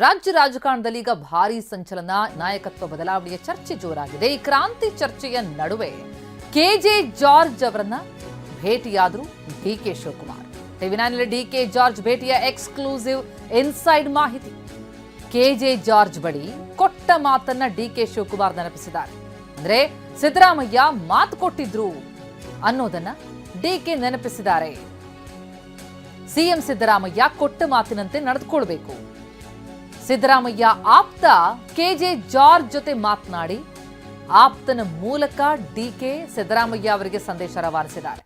ರಾಜ್ಯ ರಾಜಕಾರಣದಲ್ಲಿ ಈಗ ಭಾರೀ ಸಂಚಲನ, ನಾಯಕತ್ವ ಬದಲಾವಣೆಯ ಚರ್ಚೆ ಜೋರಾಗಿದೆ. ಈ ಕ್ರಾಂತಿ ಚರ್ಚೆಯ ನಡುವೆ ಕೆಜೆ ಜಾರ್ಜ್ ಅವರನ್ನ ಭೇಟಿಯಾದರು ಡಿಕೆ ಶಿವಕುಮಾರ್. ಟಿವಿ9 ಡಿಕೆ ಜಾರ್ಜ್ ಭೇಟಿಯ ಎಕ್ಸ್ಕ್ಲೂಸಿವ್ ಇನ್ಸೈಡ್ ಮಾಹಿತಿ. ಕೆಜೆ ಜಾರ್ಜ್ ಬಳಿ ಕೊಟ್ಟ ಮಾತನ್ನ ಡಿಕೆ ಶಿವಕುಮಾರ್ ನೆನಪಿಸಿದ್ದಾರೆ. ಅಂದ್ರೆ ಸಿದ್ದರಾಮಯ್ಯ ಮಾತು ಕೊಟ್ಟಿದ್ರು ಅನ್ನೋದನ್ನ ಡಿಕೆ ನೆನಪಿಸಿದ್ದಾರೆ. ಸಿಎಂ ಸಿದ್ದರಾಮಯ್ಯ ಕೊಟ್ಟ ಮಾತಿನಂತೆ ನಡೆದುಕೊಳ್ಬೇಕು. ಸಿದ್ದರಾಮಯ್ಯ ಆಪ್ತ ಕೆಜೆ ಜಾರ್ಜ್ ಜೊತೆ ಮಾತನಾಡಿ ಆಪ್ತನ ಮೂಲಕ ಡಿಕೆ ಸಿದ್ದರಾಮಯ್ಯ ಅವರಿಗೆ ಸಂದೇಶ ರವಾನಿಸಿದ್ದಾರೆ.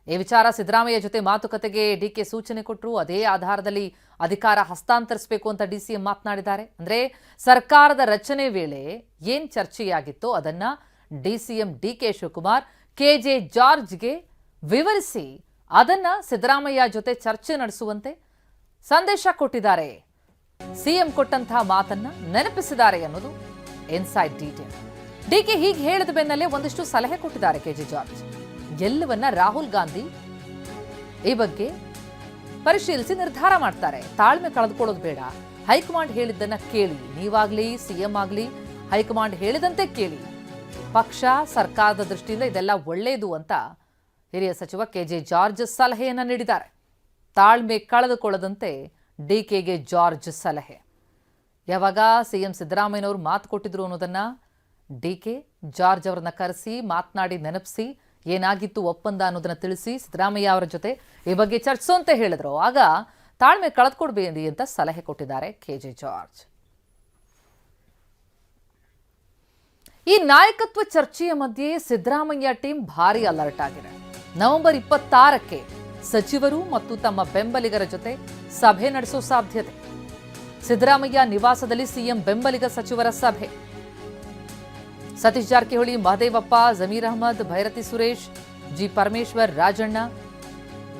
ಈ ವಿಚಾರ ಸಿದ್ದರಾಮಯ್ಯ ಜೊತೆ ಮಾತುಕತೆಗೆ ಡಿಕೆ ಸೂಚನೆ ಕೊಟ್ಟರು. ಅದೇ ಆಧಾರದಲ್ಲಿ ಅಧಿಕಾರ ಹಸ್ತಾಂತರಿಸಬೇಕು ಅಂತ ಡಿಸಿಎಂ ಮಾತನಾಡಿದ್ದಾರೆ. ಅಂದ್ರೆ ಸರ್ಕಾರದ ರಚನೆ ವೇಳೆ ಏನ್ ಚರ್ಚೆಯಾಗಿತ್ತೋ ಅದನ್ನ ಡಿಸಿಎಂ ಡಿಕೆ ಶಿವಕುಮಾರ್ ಕೆಜೆ ಜಾರ್ಜ್ಗೆ ವಿವರಿಸಿ ಅದನ್ನ ಸಿದ್ದರಾಮಯ್ಯ ಜೊತೆ ಚರ್ಚೆ ನಡೆಸುವಂತೆ ಸಂದೇಶ ಕೊಟ್ಟಿದ್ದಾರೆ. ಸಿಎಂ ಕೊಟ್ಟಂತಹ ಮಾತನ್ನ ನೆನಪಿಸಿದ್ದಾರೆ ಅನ್ನೋದು ಇನ್ಸೈಡ್ ಡೀಟೇಲ್. ಡಿಕೆ ಹೀಗೆ ಹೇಳಿದ ಬೆನ್ನಲ್ಲೇ ಒಂದಿಷ್ಟು ಸಲಹೆ ಕೊಟ್ಟಿದ್ದಾರೆ ಕೆಜೆ ಜಾರ್ಜ್. ಎಲ್ಲವನ್ನ ರಾಹುಲ್ ಗಾಂಧಿ ಈ ಬಗ್ಗೆ ಪರಿಶೀಲಿಸಿ ನಿರ್ಧಾರ ಮಾಡ್ತಾರೆ. ತಾಳ್ಮೆ ಕಳೆದುಕೊಳ್ಳೋದು ಬೇಡ. ಹೈಕಮಾಂಡ್ ಹೇಳಿದ್ದನ್ನ ಕೇಳಿ, ನೀವಾಗ್ಲಿ ಸಿಎಂ ಆಗ್ಲಿ ಹೈಕಮಾಂಡ್ ಹೇಳಿದಂತೆ ಕೇಳಿ. ಪಕ್ಷ ಸರ್ಕಾರದ ದೃಷ್ಟಿಯಿಂದ ಇದೆಲ್ಲ ಒಳ್ಳೆಯದು ಅಂತ ಹಿರಿಯ ಸಚಿವ ಕೆಜೆ ಜಾರ್ಜ್ ಸಲಹೆಯನ್ನ ನೀಡಿದ್ದಾರೆ. ತಾಳ್ಮೆ ಕಳೆದುಕೊಳ್ಳದಂತೆ ಡಿಕೆಗೆ ಜಾರ್ಜ್ ಸಲಹೆ. ಯಾವಾಗ ಸಿಎಂ ಸಿದ್ದರಾಮಯ್ಯನವರು ಮಾತು ಕೊಟ್ಟಿದ್ರು ಅನ್ನೋದನ್ನ ಡಿಕೆ ಜಾರ್ಜ್ ಅವರನ್ನ ಕರೆಸಿ ಮಾತನಾಡಿ ನೆನಪಿಸಿ ಏನಾಗಿತ್ತು ಒಪ್ಪಂದ ಅನ್ನೋದನ್ನ ತಿಳಿಸಿ ಸಿದ್ದರಾಮಯ್ಯ ಅವರ ಜೊತೆ ಈ ಬಗ್ಗೆ ಚರ್ಚಿಸೋ ಅಂತ ಹೇಳಿದ್ರು. ಆಗ ತಾಳ್ಮೆ ಕಳೆದುಕೊಡ್ಬೇಡಿ ಅಂತ ಸಲಹೆ ಕೊಟ್ಟಿದ್ದಾರೆ ಕೆಜೆ ಜಾರ್ಜ್. ಈ ನಾಯಕತ್ವ ಚರ್ಚೆಯ ಮಧ್ಯೆ ಸಿದ್ದರಾಮಯ್ಯ ಟೀಮ್ ಭಾರಿ ಅಲರ್ಟ್ ಆಗಿದೆ. ನವೆಂಬರ್ 26ಕ್ಕೆ ಸಚಿವರು ಮತ್ತು ತಮ್ಮ ಬೆಂಬಲಿಗರ ಜೊತೆ ಸಭೆ ನಡೆಸೋ ಸಾಧ್ಯತೆ. ಸಿದ್ದರಾಮಯ್ಯ ನಿವಾಸದಲ್ಲಿ ಸಿಎಂ ಬೆಂಬಲಿಗ ಸಚಿವರ ಸಭೆ. ಸತೀಶ್ ಜಾರಕಿಹೊಳಿ, ಮಹದೇವಪ್ಪ, ಜಮೀರ್ ಅಹಮದ್, ಭೈರತಿ ಸುರೇಶ್, ಜಿ ಪರಮೇಶ್ವರ್, ರಾಜಣ್ಣ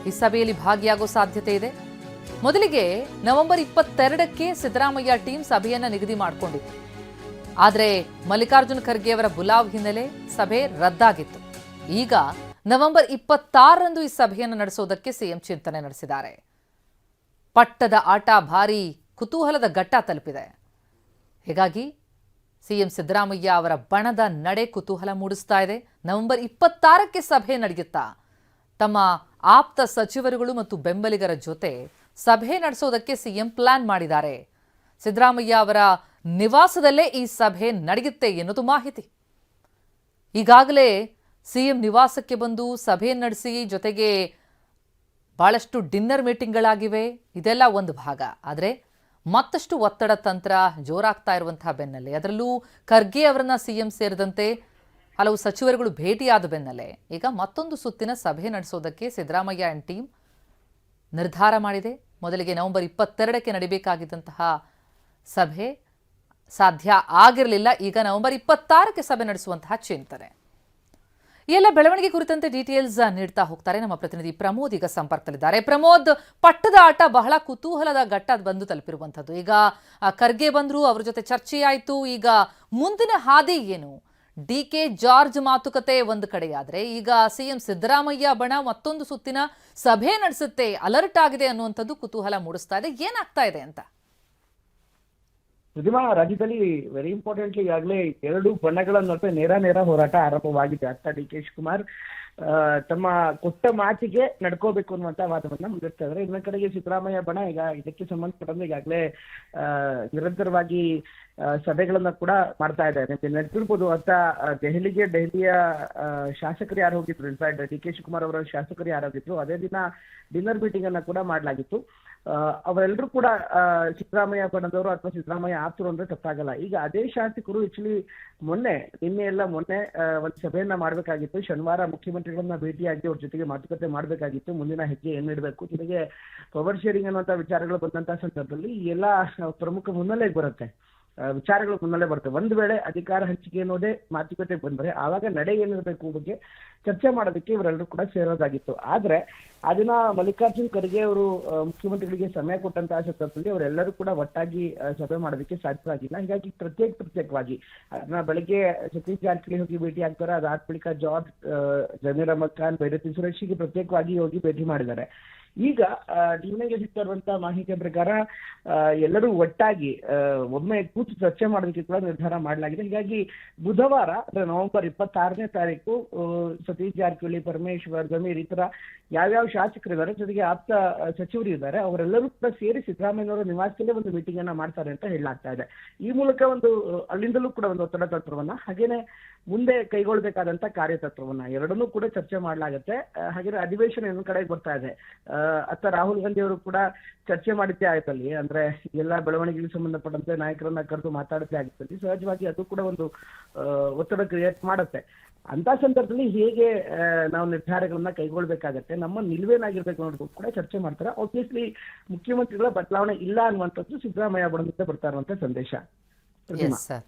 ಈ ಸಭೆಯಲ್ಲಿ ಭಾಗಿಯಾಗೋ ಸಾಧ್ಯತೆ ಇದೆ. ಮೊದಲಿಗೆ ನವೆಂಬರ್ 22ಕ್ಕೆ ಸಿದ್ದರಾಮಯ್ಯ ಟೀಮ್ ಸಭೆಯನ್ನ ನಿಗದಿ ಮಾಡಿಕೊಂಡಿತ್ತು. ಆದರೆ ಮಲ್ಲಿಕಾರ್ಜುನ ಖರ್ಗೆ ಅವರ ಬುಲಾವ್ ಹಿನ್ನೆಲೆ ಸಭೆ ರದ್ದಾಗಿತ್ತು. ಈಗ ನವೆಂಬರ್ 26ರಂದು ಈ ಸಭೆಯನ್ನು ನಡೆಸೋದಕ್ಕೆ ಸಿಎಂ ಚಿಂತನೆ ನಡೆಸಿದ್ದಾರೆ. ಪಟ್ಟದ ಆಟ ಭಾರಿ ಕುತೂಹಲದ ಘಟ್ಟ ತಲುಪಿದೆ. ಹೀಗಾಗಿ ಸಿಎಂ ಸಿದ್ದರಾಮಯ್ಯ ಅವರ ಬಣದ ನಡೆ ಕುತೂಹಲ ಮೂಡಿಸ್ತಾ ಇದೆ. ನವೆಂಬರ್ 26ಕ್ಕೆ ಸಭೆ ನಡೆಯುತ್ತಾ? ತಮ್ಮ ಆಪ್ತ ಸಚಿವರುಗಳು ಮತ್ತು ಬೆಂಬಲಿಗರ ಜೊತೆ ಸಭೆ ನಡೆಸೋದಕ್ಕೆ ಸಿಎಂ ಪ್ಲಾನ್ ಮಾಡಿದ್ದಾರೆ. ಸಿದ್ದರಾಮಯ್ಯ ಅವರ ನಿವಾಸದಲ್ಲೇ ಈ ಸಭೆ ನಡೆಯುತ್ತೆ ಎನ್ನುವುದು ಮಾಹಿತಿ. ಈಗಾಗಲೇ ಸಿಎಂ ನಿವಾಸಕ್ಕೆ ಬಂದು ಸಭೆ ನಡೆಸಿ ಜೊತೆಗೆ ಬಹಳಷ್ಟು ಡಿನ್ನರ್ ಮೀಟಿಂಗ್ಗಳಾಗಿವೆ. ಇದೆಲ್ಲ ಒಂದು ಭಾಗ. ಆದರೆ ಮತ್ತಷ್ಟು ಒತ್ತಡ ತಂತ್ರ ಜೋರಾಗ್ತಾ ಇರುವಂತಹ ಬೆನ್ನಲ್ಲೇ, ಅದರಲ್ಲೂ ಖರ್ಗೆ ಅವರನ್ನ ಸಿಎಂ ಸೇರಿದಂತೆ ಹಲವು ಸಚಿವರುಗಳು ಭೇಟಿಯಾದ ಬೆನ್ನಲ್ಲೇ ಈಗ ಮತ್ತೊಂದು ಸುತ್ತಿನ ಸಭೆ ನಡೆಸೋದಕ್ಕೆ ಸಿದ್ದರಾಮಯ್ಯ ಅಂಡ್ ಟೀಮ್ ನಿರ್ಧಾರ ಮಾಡಿದೆ. ಮೊದಲಿಗೆ ನವೆಂಬರ್ 22ಕ್ಕೆ ನಡೀಬೇಕಾಗಿದ್ದಂತಹ ಸಭೆ ಸಾಧ್ಯ ಆಗಿರಲಿಲ್ಲ. ಈಗ ನವೆಂಬರ್ 26ಕ್ಕೆ ಸಭೆ ನಡೆಸುವಂತಹ ಚಿಂತನೆ. ಎಲ್ಲ ಬೆಳವಣಿಗೆ ಕುರಿತಂತೆ ಡೀಟೇಲ್ಸ್ ನೀಡ್ತಾ ಹೋಗ್ತಾರೆ ನಮ್ಮ ಪ್ರತಿನಿಧಿ ಪ್ರಮೋದ್. ಈಗ ಸಂಪರ್ಕದಲ್ಲಿದ್ದಾರೆ. ಪ್ರಮೋದ್, ಪಟ್ಟದ ಆಟ ಬಹಳ ಕುತೂಹಲದ ಘಟ್ಟ ಬಂದು ತಲುಪಿರುವಂಥದ್ದು. ಈಗ ಖರ್ಗೆ ಬಂದ್ರು, ಅವ್ರ ಜೊತೆ ಚರ್ಚೆ ಆಯಿತು. ಈಗ ಮುಂದಿನ ಹಾದಿ ಏನು? ಡಿಕೆ ಜಾರ್ಜ್ ಮಾತುಕತೆ ಒಂದು ಕಡೆಯಾದ್ರೆ, ಈಗ ಸಿಎಂ ಸಿದ್ದರಾಮಯ್ಯ ಬಣ ಮತ್ತೊಂದು ಸುತ್ತಿನ ಸಭೆ ನಡೆಸುತ್ತೆ, ಅಲರ್ಟ್ ಆಗಿದೆ ಅನ್ನುವಂಥದ್ದು ಕುತೂಹಲ ಮೂಡಿಸ್ತಾ ಇದೆ. ಏನಾಗ್ತಾ ಇದೆ ಅಂತ? ಸುದಿಮಾ, ರಾಜ್ಯದಲ್ಲಿ ವೆರಿ ಇಂಪಾರ್ಟೆಂಟ್ಲಿ ಈಗಾಗಲೇ ಎರಡು ಬಣಗಳ ನಡುವೆ ನೇರ ಹೋರಾಟ ಆರಂಭವಾಗಿದೆ. ಆಗ್ತಾ ಡಿ ಕೆ ಶಿವಕುಮಾರ್ ತಮ್ಮ ಕೊಟ್ಟ ಮಾತಿಗೆ ನಡ್ಕೋಬೇಕು ಅನ್ನುವಂತ ವಾದವನ್ನ ಮುಂದಿರ್ತಾ ಇದ್ದಾರೆ. ಇನ್ನೊಂದ್ ಕಡೆಗೆ ಸಿದ್ದರಾಮಯ್ಯ ಬಣ ಈಗ ಇದಕ್ಕೆ ಸಂಬಂಧಪಟ್ಟಂತೆ ಈಗಾಗಲೇ ನಿರಂತರವಾಗಿ ಸಭೆಗಳನ್ನ ಕೂಡ ಮಾಡ್ತಾ ಇದ್ದಾರೆ. ನೆನಪಿರ್ಬೋದು ಅಂತ ದೆಹಲಿಯ ಶಾಸಕರು ಯಾರು ಹೋಗಿದ್ರು, ಇನ್ಫ್ಯಾಕ್ಟ್ ಡಿ ಕೆ ಶಿವಕುಮಾರ್ ಅವರ ಶಾಸಕರು ಯಾರು ಹೋಗಿದ್ರು, ಅದೇ ದಿನ ಡಿನ್ನರ್ ಮೀಟಿಂಗ್ ಅನ್ನ ಕೂಡ ಮಾಡಲಾಗಿತ್ತು. ಅವರೆಲ್ಲರೂ ಕೂಡ ಸಿದ್ದರಾಮಯ್ಯ ಬಣದವರು ಅಥವಾ ಸಿದ್ದರಾಮಯ್ಯ ಆಪ್ತರು ಅಂದ್ರೆ ತಪ್ಪಾಗಲ್ಲ. ಈಗ ಅದೇ ಶಾಸಕರು ಆಕ್ಚುಲಿ ಮೊನ್ನೆ ಒಂದು ಸಭೆಯನ್ನ ಮಾಡ್ಬೇಕಾಗಿತ್ತು. ಶನಿವಾರ ಮುಖ್ಯಮಂತ್ರಿಗಳನ್ನ ಭೇಟಿಯಾಗಿ ಅವ್ರ ಜೊತೆಗೆ ಮಾತುಕತೆ ಮಾಡ್ಬೇಕಾಗಿತ್ತು. ಮುಂದಿನ ಹೆಜ್ಜೆ ಏನ್ ನೀಡಬೇಕು, ಜೊತೆಗೆ ಪವರ್ ಶೇರಿಂಗ್ ಅನ್ನುವಂತ ವಿಚಾರಗಳು ಬಂದಂತಹ ಸಂದರ್ಭದಲ್ಲಿ ಈ ಎಲ್ಲ ಪ್ರಮುಖ ಮುನ್ನೆಲೆಗೆ ಬರುತ್ತೆ, ವಿಚಾರಗಳು ಮುನ್ನೆಲೆ ಬರ್ತವೆ. ಒಂದು ವೇಳೆ ಅಧಿಕಾರ ಹಂಚಿಕೆ ಅನ್ನೋದೇ ಮಾತುಕತೆ ಬಂದ್ರೆ ಆವಾಗ ನಡೆ ಏನಿರಬೇಕು ಬಗ್ಗೆ ಚರ್ಚೆ ಮಾಡೋದಕ್ಕೆ ಇವರೆಲ್ಲರೂ ಕೂಡ ಸೇರೋದಾಗಿತ್ತು. ಆದ್ರೆ ಅದನ್ನ ಮಲ್ಲಿಕಾರ್ಜುನ್ ಖರ್ಗೆ ಅವರು ಮುಖ್ಯಮಂತ್ರಿಗಳಿಗೆ ಸಮಯ ಕೊಟ್ಟಂತಹ ಸಂದರ್ಭದಲ್ಲಿ ಅವರೆಲ್ಲರೂ ಕೂಡ ಒಟ್ಟಾಗಿ ಸಭೆ ಮಾಡೋದಕ್ಕೆ ಸಾಧ್ಯವಾಗಿಲ್ಲ. ಹೀಗಾಗಿ ಪ್ರತ್ಯೇಕವಾಗಿ ಅದನ್ನ ಬೆಳಿಗ್ಗೆ ಸತೀಶ್ ಜಾರಕಿಹೊಳಿ ಹೋಗಿ ಭೇಟಿ ಆಗ್ತಾರೆ. ಅದಾದ ಬಳಿಕ ಜಾರ್ಜ್, ಜಮೀರ್ ಅಹಮದ್ ಖಾನ್, ಭೈರತಿ ಸುರೇಶಿಗೆ ಪ್ರತ್ಯೇಕವಾಗಿ ಹೋಗಿ ಭೇಟಿ ಮಾಡಿದ್ದಾರೆ. ಈಗ ಟಿವಿಗೆ ಸಿಗ್ತಾ ಇರುವಂತಹ ಮಾಹಿತಿಯ ಪ್ರಕಾರ ಎಲ್ಲರೂ ಒಟ್ಟಾಗಿ ಒಮ್ಮೆ ಕೂತು ಚರ್ಚೆ ಮಾಡೋದಕ್ಕೆ ಕೂಡ ನಿರ್ಧಾರ ಮಾಡಲಾಗಿದೆ. ಹೀಗಾಗಿ ಬುಧವಾರ ಅಂದ್ರೆ ನವೆಂಬರ್ 26ನೇ ತಾರೀಕು ಸತೀಶ್ ಜಾರಕಿಹೊಳಿ, ಪರಮೇಶ್ವರ್, ಜಮೀರ್ ಈ ತರ ಯಾವ್ಯಾವ ಶಾಸಕರಿದ್ದಾರೆ, ಜೊತೆಗೆ ಆಪ್ತ ಸಚಿವರು ಇದ್ದಾರೆ, ಅವರೆಲ್ಲರೂ ಕೂಡ ಸೇರಿ ಸಿದ್ದರಾಮಯ್ಯನವರ ನಿವಾಸದಲ್ಲೇ ಒಂದು ಮೀಟಿಂಗ್ ಅನ್ನ ಮಾಡ್ತಾರೆ ಅಂತ ಹೇಳಲಾಗ್ತಾ ಇದೆ. ಈ ಮೂಲಕ ಒಂದು ಅಲ್ಲಿಂದಲೂ ಕೂಡ ಒಂದು ಒತ್ತಡ ತತ್ವವನ್ನ, ಹಾಗೇನೆ ಮುಂದೆ ಕೈಗೊಳ್ಳಬೇಕಾದಂತ ಕಾರ್ಯತತ್ವವನ್ನ ಎರಡನ್ನೂ ಕೂಡ ಚರ್ಚೆ ಮಾಡಲಾಗುತ್ತೆ. ಹಾಗೆ ಅಧಿವೇಶನ ಇನ್ನೊಂದು ಕಡೆಗೆ ಬರ್ತಾ ಇದೆ. ಅತ್ತ ರಾಹುಲ್ ಗಾಂಧಿ ಅವರು ಕೂಡ ಚರ್ಚೆ ಮಾಡಿದ್ದೇ ಆಯ್ತಲ್ಲಿ, ಅಂದ್ರೆ ಎಲ್ಲ ಬೆಳವಣಿಗೆಗೆ ಸಂಬಂಧಪಟ್ಟಂತೆ ನಾಯಕರನ್ನ ಕರೆದು ಮಾತಾಡದೇ ಆಗಿತ್ತಲ್ಲಿ, ಸಹಜವಾಗಿ ಅದು ಕೂಡ ಒಂದು ಒತ್ತಡ ಕ್ರಿಯೇಟ್ ಮಾಡುತ್ತೆ. ಅಂತ ಸಂದರ್ಭದಲ್ಲಿ ಹೇಗೆ ನಾವು ನಿರ್ಧಾರಗಳನ್ನ ಕೈಗೊಳ್ಬೇಕಾಗತ್ತೆ, ನಮ್ಮ ನಿಲುವೇನಾಗಿರ್ಬೇಕು ಅನ್ನೋದು ಕೂಡ ಚರ್ಚೆ ಮಾಡ್ತಾರೆ. ಆಬ್ವಿಯಸ್ಲಿ ಮುಖ್ಯಮಂತ್ರಿಗಳ ಬದಲಾವಣೆ ಇಲ್ಲ ಅನ್ನುವಂಥದ್ದು ಸಿದ್ದರಾಮಯ್ಯ ಬಡದಿಂದ ಬರ್ತಾ ಇರುವಂತ ಸಂದೇಶ.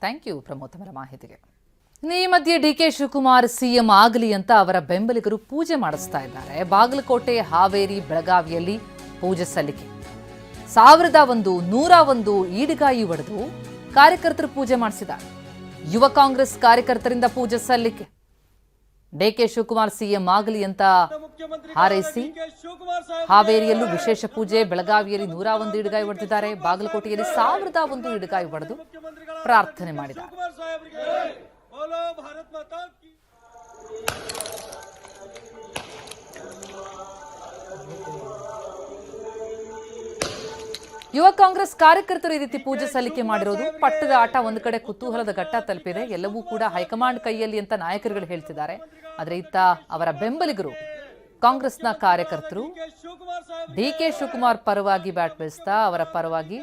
ಥ್ಯಾಂಕ್ ಯು ಪ್ರಮೋದ್ ಅವರ ಮಾಹಿತಿಗೆ. ಈ ಮಧ್ಯೆ ಡಿ.ಕೆ. ಶಿವಕುಮಾರ್ ಸಿಎಂ ಆಗಲಿ ಅಂತ ಅವರ ಬೆಂಬಲಿಗರು ಪೂಜೆ ಮಾಡಿಸ್ತಾ ಇದ್ದಾರೆ. ಬಾಗಲಕೋಟೆ, ಹಾವೇರಿ, ಬೆಳಗಾವಿಯಲ್ಲಿ ಪೂಜೆ ಸಲ್ಲಿಕೆ 101 ಈಡಿಗಾಯಿ ಒಡೆದು ಕಾರ್ಯಕರ್ತರು ಪೂಜೆ ಮಾಡಿಸಿದ್ದಾರೆ. ಯುವ ಕಾಂಗ್ರೆಸ್ ಕಾರ್ಯಕರ್ತರಿಂದ ಪೂಜೆ ಸಲ್ಲಿಕೆ. ಡಿ.ಕೆ. ಶಿವಕುಮಾರ್ ಸಿಎಂ ಆಗಲಿ ಅಂತ ಹಾರೈಸಿ ಹಾವೇರಿಯಲ್ಲೂ ವಿಶೇಷ ಪೂಜೆ, ಬೆಳಗಾವಿಯಲ್ಲಿ 101 ಈಡಿಗಾಯಿ ಹೊಡೆದಿದ್ದಾರೆ. ಬಾಗಲಕೋಟೆಯಲ್ಲಿ 101 ಈಡಿಗಾಯಿ ಹೊಡೆದು ಪ್ರಾರ್ಥನೆ ಮಾಡಿದ್ದಾರೆ. ಯುವ ಕಾಂಗ್ರೆಸ್ ಕಾರ್ಯಕರ್ತರು ಈ ರೀತಿ ಪೂಜೆ ಸಲ್ಲಿಕೆ ಮಾಡಿರೋದು, ಪಟ್ಟದ ಆಟ ಒಂದು ಕಡೆ ಕುತೂಹಲದ ಘಟ್ಟ ತಲುಪಿದೆ. ಎಲ್ಲವೂ ಕೂಡ ಹೈಕಮಾಂಡ್ ಕೈಯಲ್ಲಿ ಅಂತ ನಾಯಕರುಗಳು ಹೇಳ್ತಿದ್ದಾರೆ. ಆದರೆ ಇತ್ತ ಅವರ ಬೆಂಬಲಿಗರು, ಕಾಂಗ್ರೆಸ್ನ ಕಾರ್ಯಕರ್ತರು ಡಿ.ಕೆ. ಶಿವಕುಮಾರ್ ಪರವಾಗಿ ಬ್ಯಾಟ್ ಬೀಸ್ತಾ ಅವರ ಪರವಾಗಿ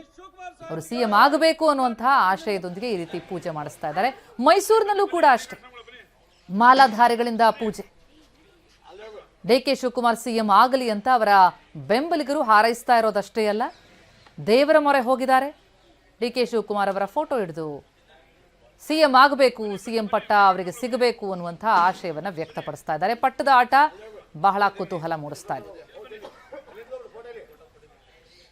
ಅವರು ಸಿಎಂ ಆಗಬೇಕು ಅನ್ನುವಂತಹ ಆಶಯದೊಂದಿಗೆ ಈ ರೀತಿ ಪೂಜೆ ಮಾಡಿಸ್ತಾ ಇದ್ದಾರೆ. ಮೈಸೂರಿನಲ್ಲೂ ಕೂಡ ಅಷ್ಟೇ, ಮಾಲಾಧಾರಿಗಳಿಂದ ಪೂಜೆ. ಡಿ.ಕೆ. ಶಿವಕುಮಾರ್ ಸಿಎಂ ಆಗಲಿ ಅಂತ ಅವರ ಬೆಂಬಲಿಗರು ಹಾರೈಸ್ತಾ ಇರೋದಷ್ಟೇ ಅಲ್ಲ, ದೇವರ ಮೊರೆ ಹೋಗಿದ್ದಾರೆ. ಡಿ.ಕೆ. ಶಿವಕುಮಾರ್ ಅವರ ಫೋಟೋ ಹಿಡಿದು ಸಿಎಂ ಆಗಬೇಕು, ಸಿಎಂ ಪಟ್ಟ ಅವರಿಗೆ ಸಿಗಬೇಕು ಅನ್ನುವಂತಹ ಆಶಯವನ್ನ ವ್ಯಕ್ತಪಡಿಸ್ತಾ ಇದ್ದಾರೆ. ಪಟ್ಟದ ಆಟ ಬಹಳ ಕುತೂಹಲ ಮೂಡಿಸ್ತಾ ಇದೆ.